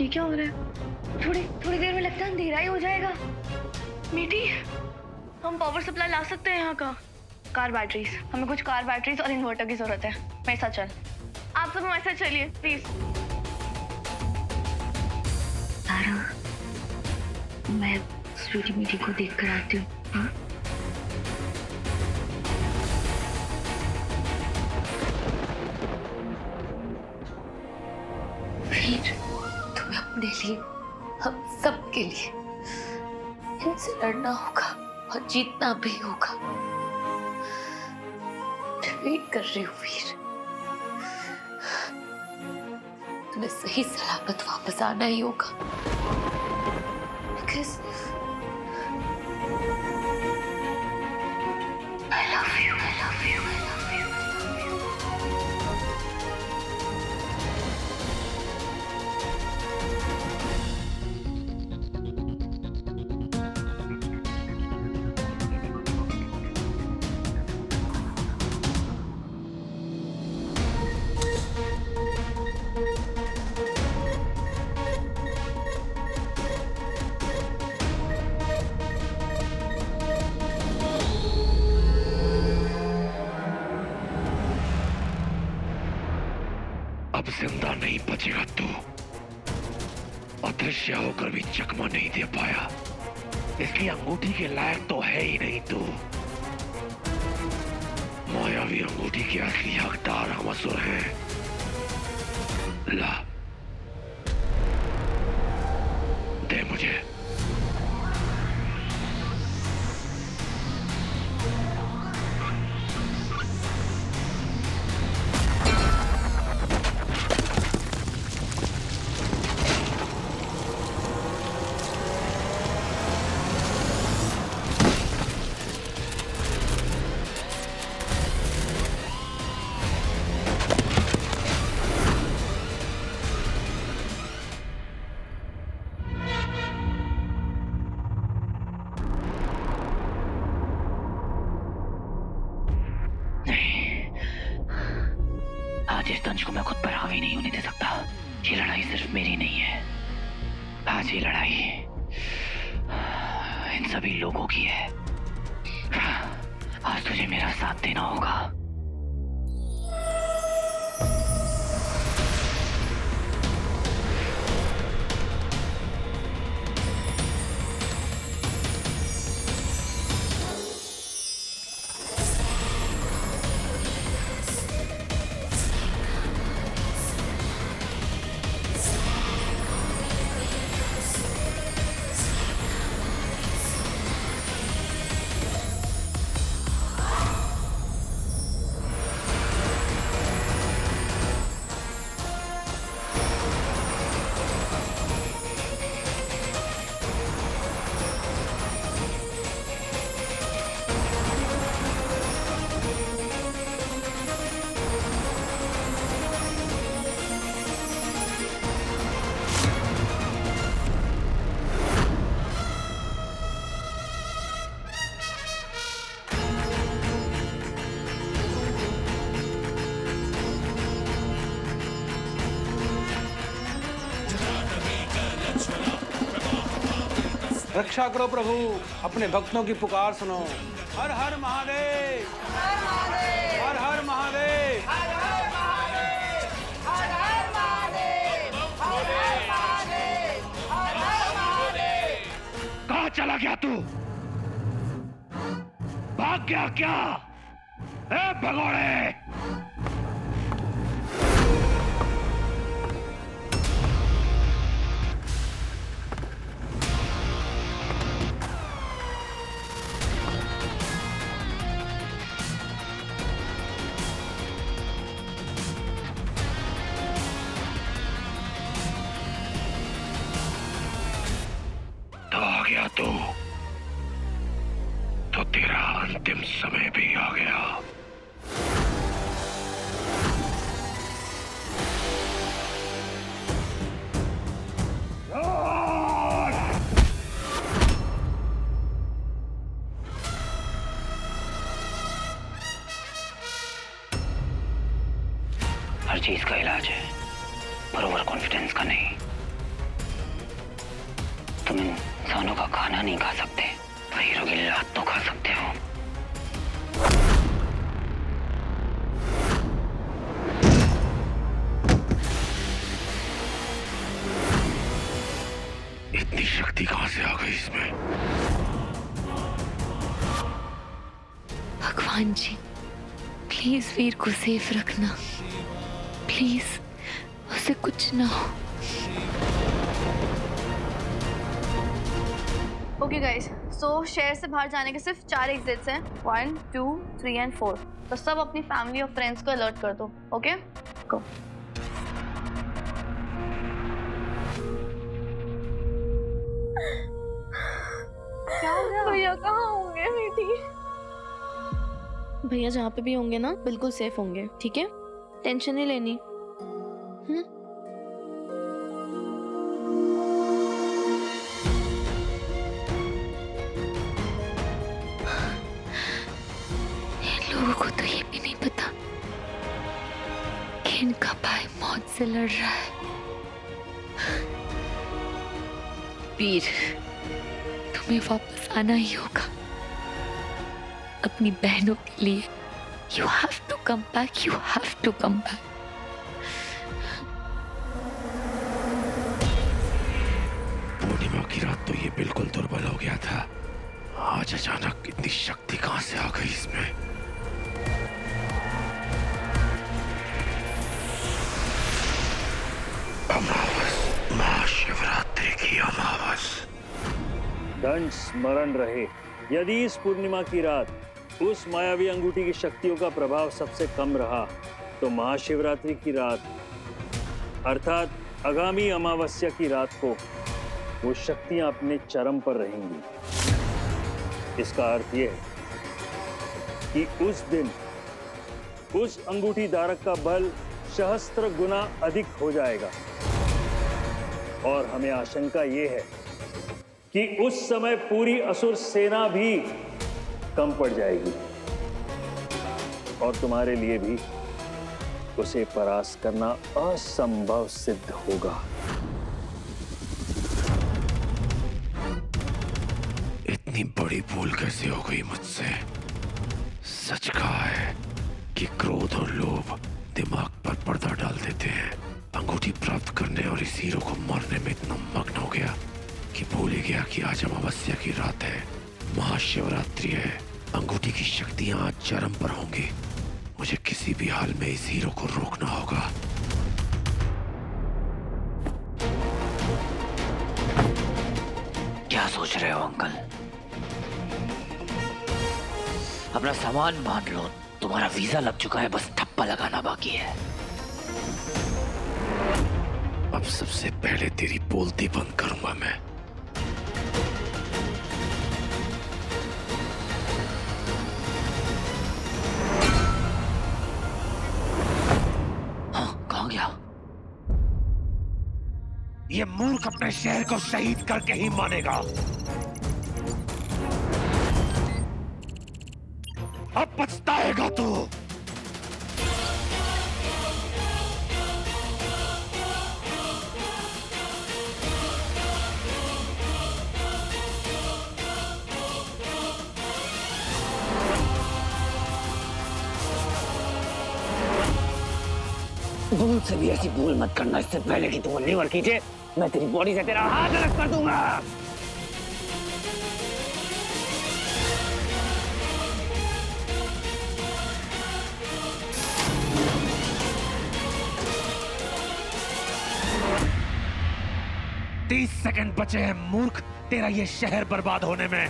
ये क्या हो रहा है? थोड़ी थोड़ी देर में लगता है अंधेरा ही हो जाएगा। मीठी, हम पावर सप्लाई ला सकते हैं यहाँ का। कार बैटरीज, हमें कुछ कार बैटरीज और इन्वर्टर की जरूरत है। मेरे साथ चल। आप सब हमारे साथ चलिए प्लीज। तारा, मैं स्वीटी मीठी को देख कर आती हूँ। हाँ? वीर, तुम्हें अपने लिए, हम सब के लिए इनसे लड़ना होगा और जीतना भी होगा। मैं वेट कर रही हूँ वीर। तुम्हें सही सलामत वापस आना ही होगा। Because I love you, I love you, I love you, I love you. अब जिंदा नहीं बचेगा तू। अदृश्य होकर भी चकमा नहीं दे पाया, इसकी अंगूठी के लायक तो है ही नहीं तू। मायावी अंगूठी के असली हकदार हम असुर हैं। ला, दे मुझे। आज इस तंज को मैं खुद पर हावी नहीं होने दे सकता। ये लड़ाई सिर्फ मेरी नहीं है, आज ये लड़ाई इन सभी लोगों की है। आज तुझे मेरा साथ देना होगा। रक्षा करो प्रभु, अपने भक्तों की पुकार सुनो। हर हर महादेव, हर हर महादेव, हर हर महादेव, हर हर महादेव, हर हर महादेव, हर हर महादेव। कहाँ चला गया तू? भाग गया क्या? ए भगोड़े! गया तो तेरा अंतिम समय भी आ गया। हर चीज का इलाज है, पर ओवर कॉन्फिडेंस का नहीं। खाना नहीं खा सकते, पर हीरो की लात तो खा सकते हो। इतनी शक्ति कहां से आ गई इसमें? भगवान जी, प्लीज वीर को सेफ रखना, प्लीज, उसे कुछ ना हो। ओके गाइस, सो शहर से बाहर जाने के सिर्फ 4 एग्जिट्स हैं, 1, 2, 3 एंड 4। तो सब अपनी फैमिली और फ्रेंड्स को अलर्ट कर दो, ओके? गो। क्या हो गया? भैया कहाँ होंगे मीठी? भैया जहाँ पे भी होंगे ना, बिल्कुल सेफ होंगे, ठीक है? टेंशन नहीं लेनी। लोगों को तो ये भी नहीं पता कि इनका भाई मौत से लड़ रहा है। वीर, तुम्हें वापस आना ही होगा अपनी बहनों के लिए। You have to come back. You have to come back. पूर्णिमा की रात तो ये बिल्कुल दुर्बल हो गया था, आज अचानक इतनी शक्ति कहां से आ गई इसमें? अमावस, महाशिवरात्रि की अमावस। दंड स्मरण रहे, यदि इस पूर्णिमा की रात उस मायावी अंगूठी की शक्तियों का प्रभाव सबसे कम रहा, तो महाशिवरात्रि की रात अर्थात आगामी अमावस्या की रात को वो शक्तियां अपने चरम पर रहेंगी। इसका अर्थ यह है कि उस दिन उस अंगूठी धारक का बल सहस्त्र गुना अधिक हो जाएगा, और हमें आशंका ये है कि उस समय पूरी असुर सेना भी कम पड़ जाएगी, और तुम्हारे लिए भी उसे परास्त करना असंभव सिद्ध होगा। इतनी बड़ी भूल कैसे हो गई मुझसे? सच कहा है कि क्रोध और लोभ दिमाग पर पर्दा डाल देते हैं। अंगूठी प्राप्त करने और इस हीरो को मारने में इतना मग्न हो गया कि भूल ही गया कि आज अमावस्या की रात है, महाशिवरात्रि है। अंगूठी की शक्तियां आज चरम पर होंगी। मुझे किसी भी हाल में इस हीरो को रोकना होगा। क्या सोच रहे हो अंकल? अपना सामान बांध लो, तुम्हारा वीजा लग चुका है, बस ठप्पा लगाना बाकी है। अब सबसे पहले तेरी बोलती बंद करूंगा मैं। हाँ, कहाँ गया? ये मूर्ख अपने शहर को शहीद करके ही मानेगा। अब पछताएगा तू। भूल से भी ऐसी भूल मत करना, इससे पहले कि तुम लीवर कीजिए, मैं तेरी बॉडी से तेरा हाथ अलग कर दूंगा। तीस सेकंड बचे हैं मूर्ख, तेरा ये शहर बर्बाद होने में।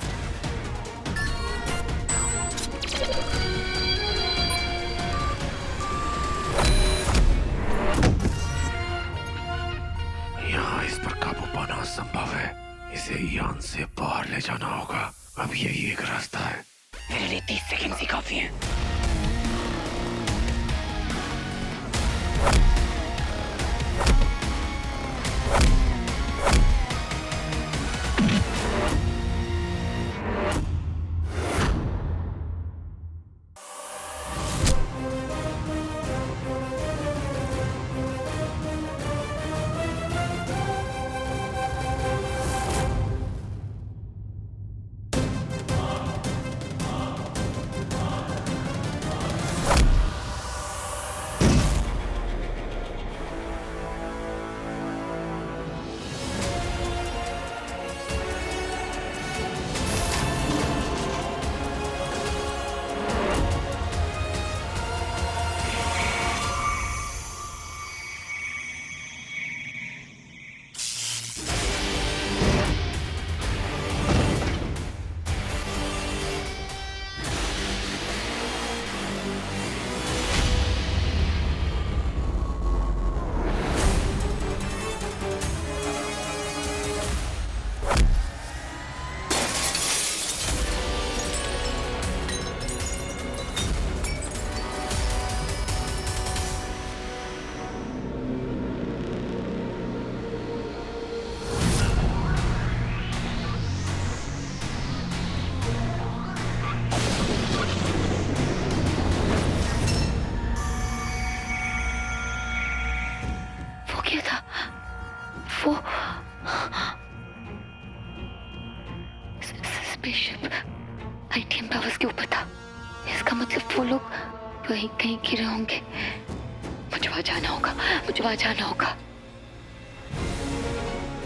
यहाँ इस पर काबू पाना असंभव है, इसे यान से बाहर ले जाना होगा। अब यही एक रास्ता है। मेरे लिए 30 सेकंड ही काफी हैं। स्पेसशिप आईटीएम टावर्स के ऊपर था। इसका मतलब वो लोग वहीं कहीं गिरे होंगे। मुझे वहां जाना होगा, मुझे वहां जाना होगा।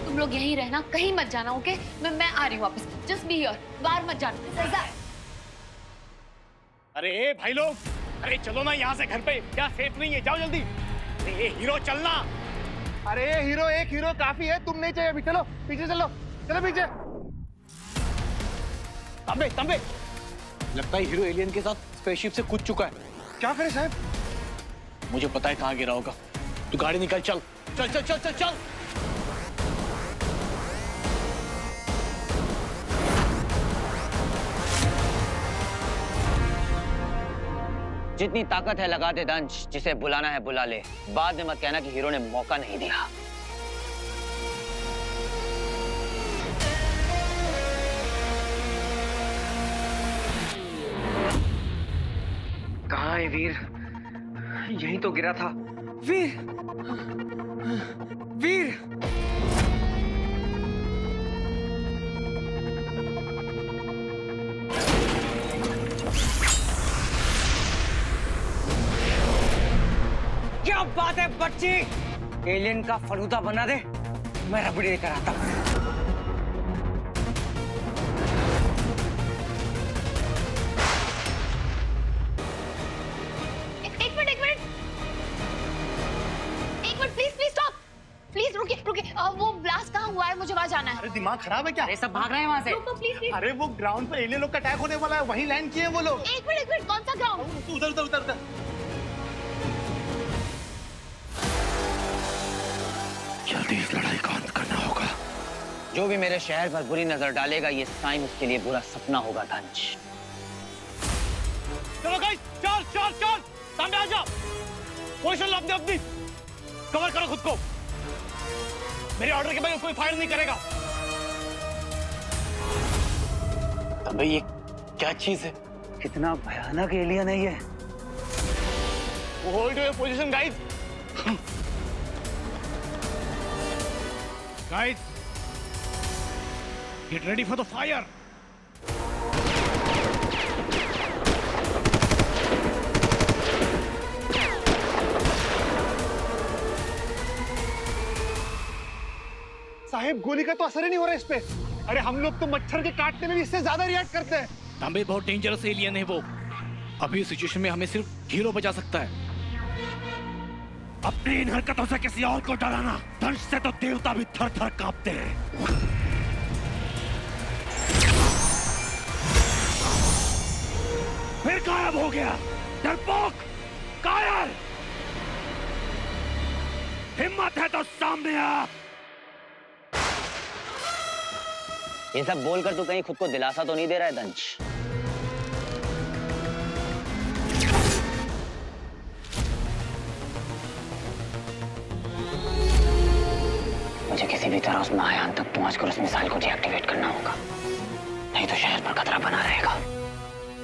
तुम लोग यहीं रहना, कहीं मत जाना, ओके? मैं आ रही हूँ वापस। जस्ट बी हियर, बाहर मत जाना। अरे भाई लोग, अरे चलो ना यहाँ से घर पे, क्या सेफ नहीं है, जाओ जल्दी। अरे हीरो चलना। अरे हीरो, एक हीरो काफी है, तुम नहीं चाहिए अभी। चलो पीछे चलो, चलो पीछे। तंबे तंबे, लगता है हीरो एलियन के साथ स्पेसशिप से कूद चुका है। क्या करे साहब? मुझे पता है कहाँ गिरा होगा। तू गाड़ी निकाल, चल चल चल चल चल चल। जितनी ताकत है लगा दे दंश, जिसे बुलाना है बुला ले। बाद में मत कहना कि हीरो ने मौका नहीं दिया। कहाँ है वीर? यहीं तो गिरा था। वीर, वीर! क्या बात है बच्ची? एलियन का फलूदा बना दे, मैं रबड़ी लेकर आता हूँ। वो ब्लास्ट कहाँ हुआ है? मुझे वहाँ जाना है। अरे दिमाग खराब है क्या? ये सब भाग रहे हैं वहाँ से। प्लीज। अरे वो ग्राउंड पर एलियन लोग का अटैक होने वाला है, वहीं लैंड किए हैं वो लोग। एक मिनट, कौन सा ग्राउंड? उधर उधर उधर उधर। जल्दी इस लड़ाई का अंत करना होगा। जो भी मेरे शहर पर बुरी नजर डालेगा, ये साइन उसके लिए बुरा सपना होगा दंश। चलो गाइस, चल चल चल, सामने आ जाओ। पोजीशन लो अपनी अपनी, कवर करो खुद को। मेरे ऑर्डर के बाद कोई फायर नहीं करेगा। अबे ये क्या चीज है? कितना भयानक एलियन है ये। Hold your position guys. Guys, get ready for the fire. Sahib गोली का तो असर ही नहीं हो रहा इस पे। अरे हम लोग तो मच्छर के काटने में भी इससे ज्यादा रिएक्ट करते हैं। तांबे बहुत डेंजरस एलियन है वो। अभी इस सिचुएशन में हमें सिर्फ हीरो बचा सकता है। अपनी इन हरकतों से किसी और को डराना, दंश से तो देवता भी थर थर कांपते हैं। फिर गायब हो गया, डरपोक, कायर। हिम्मत है तो सामने आ। ये सब बोलकर तू कहीं खुद को दिलासा तो नहीं दे रहा है दंश? मुझे किसी भी तरह उस महायान तक पहुंचकर उस मिसाइल को डीएक्टिवेट करना होगा, नहीं तो शहर पर खतरा बना रहेगा।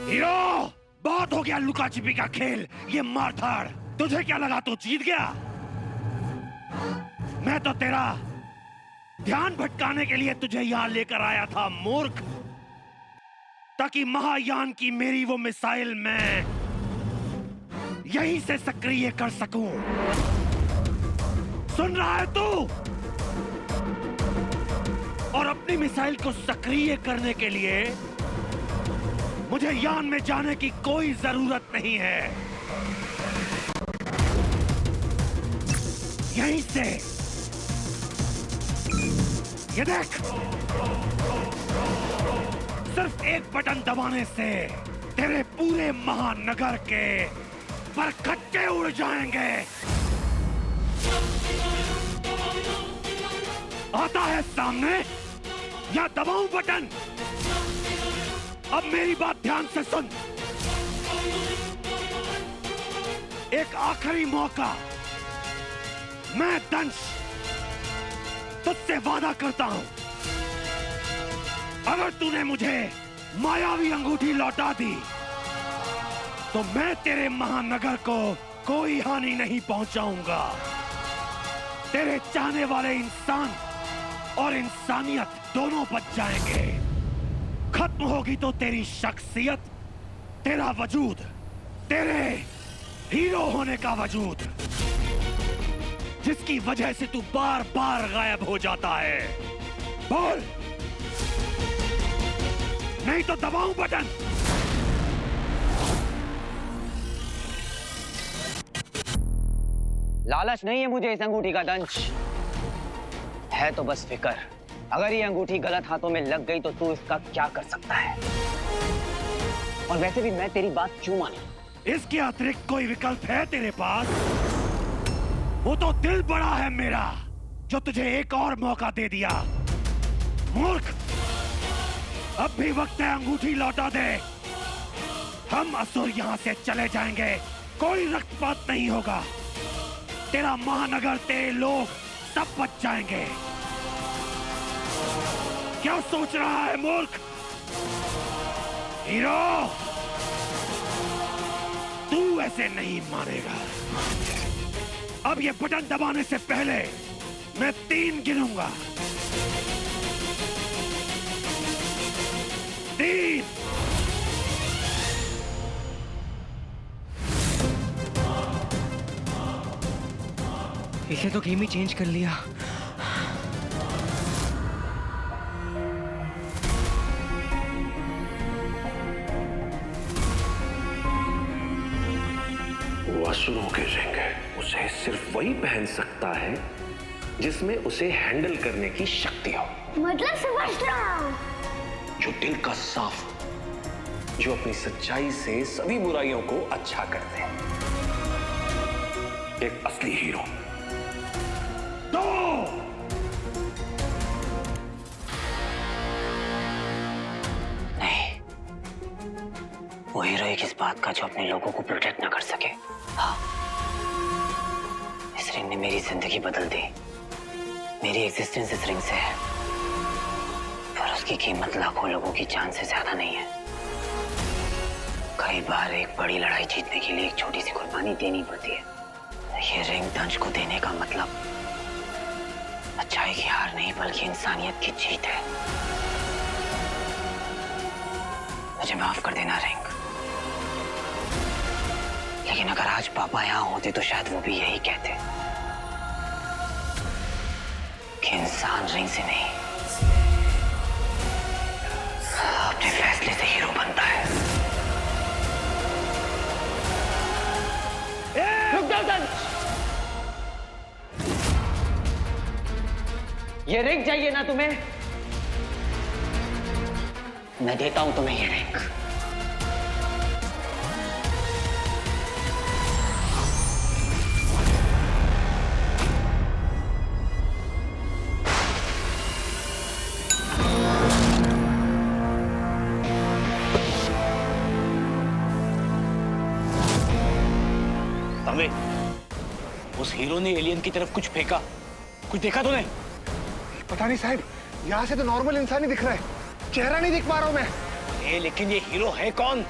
हीरो, बहुत हो गया लुका छिपी का खेल, ये मारधाड़। तुझे क्या लगा तू जीत गया? मैं तो तेरा ध्यान भटकाने के लिए तुझे यहां लेकर आया था मूर्ख, ताकि महायान की मेरी वो मिसाइल मैं यहीं से सक्रिय कर सकूं। सुन रहा है तू? और अपनी मिसाइल को सक्रिय करने के लिए मुझे यान में जाने की कोई जरूरत नहीं है। यहीं से ये देख, सिर्फ एक बटन दबाने से तेरे पूरे महानगर के परखच्चे उड़ जाएंगे। आता है सामने या दबाऊं बटन? अब मेरी बात ध्यान से सुन। एक आखिरी मौका, मैं दंश तुझसे वादा करता हूं, अगर तूने मुझे मायावी अंगूठी लौटा दी तो मैं तेरे महानगर को कोई हानि नहीं पहुंचाऊंगा। तेरे चाहने वाले इंसान और इंसानियत दोनों बच जाएंगे। खत्म होगी तो तेरी शख्सियत, तेरा वजूद, तेरे हीरो होने का वजूद, जिसकी वजह से तू बार बार गायब हो जाता है। बोल, नहीं तो दबाऊं बटन। लालच नहीं है मुझे इस अंगूठी का दंश, है तो बस फिक्र। अगर ये अंगूठी गलत हाथों में लग गई तो तू इसका क्या कर सकता है? और वैसे भी मैं तेरी बात क्यों मानूं? इसके अतिरिक्त कोई विकल्प है तेरे पास? वो तो दिल बड़ा है मेरा, जो तुझे एक और मौका दे दिया। मूर्ख, अब भी वक्त है अंगूठी लौटा दे। हम असुर यहाँ से चले जाएंगे, कोई रक्तपात नहीं होगा। तेरा महानगर, तेरे लोग सब बच जाएंगे। क्या सोच रहा है मूर्ख? हीरो, तू ऐसे नहीं मानेगा। अब ये बटन दबाने से पहले मैं 3 गिनूंगा। 3। इसे तो गेम ही चेंज कर लिया। वो असुरों के रिंग है, उसे सिर्फ वही पहन सकता है जिसमें उसे हैंडल करने की शक्ति हो। मतलब समझ रहा हूँ। जो दिल का साफ, जो अपनी सच्चाई से सभी बुराइयों को अच्छा करते हैं। एक असली हीरो। नहीं, वो हीरो एक इस बात का जो अपने लोगों को प्रोटेक्ट ना कर सके। हाँ, इस रिंग ने मेरी जिंदगी बदल दी। मेरी एग्जिस्टेंस इस रिंग से है, पर उसकी कीमत लाखों लोगों की जान से ज्यादा नहीं है। कई बार एक बड़ी लड़ाई जीतने के लिए एक छोटी सी कुर्बानी देनी पड़ती है। ये रिंग दंश को देने का मतलब अच्छाई की हार नहीं, बल्कि इंसानियत की जीत है। मुझे माफ कर देना रिंग, लेकिन अगर आज पापा यहाँ होते तो शायद वो भी यही कहते कि इंसान रिंग से नहीं, अपने फैसले से हीरो बनता है। रुक जाओ दंश, ये रिंग चाहिए ना तुम्हें? मैं देता हूं तुम्हें ये रिंग। तांबे, उस हीरो ने एलियन की तरफ कुछ फेंका, कुछ देखा तूने? पता नहीं साहब, यहाँ से तो नॉर्मल इंसान ही दिख रहा है, चेहरा नहीं दिख पा रहा हूँ मैं। लेकिन ये हीरो है कौन?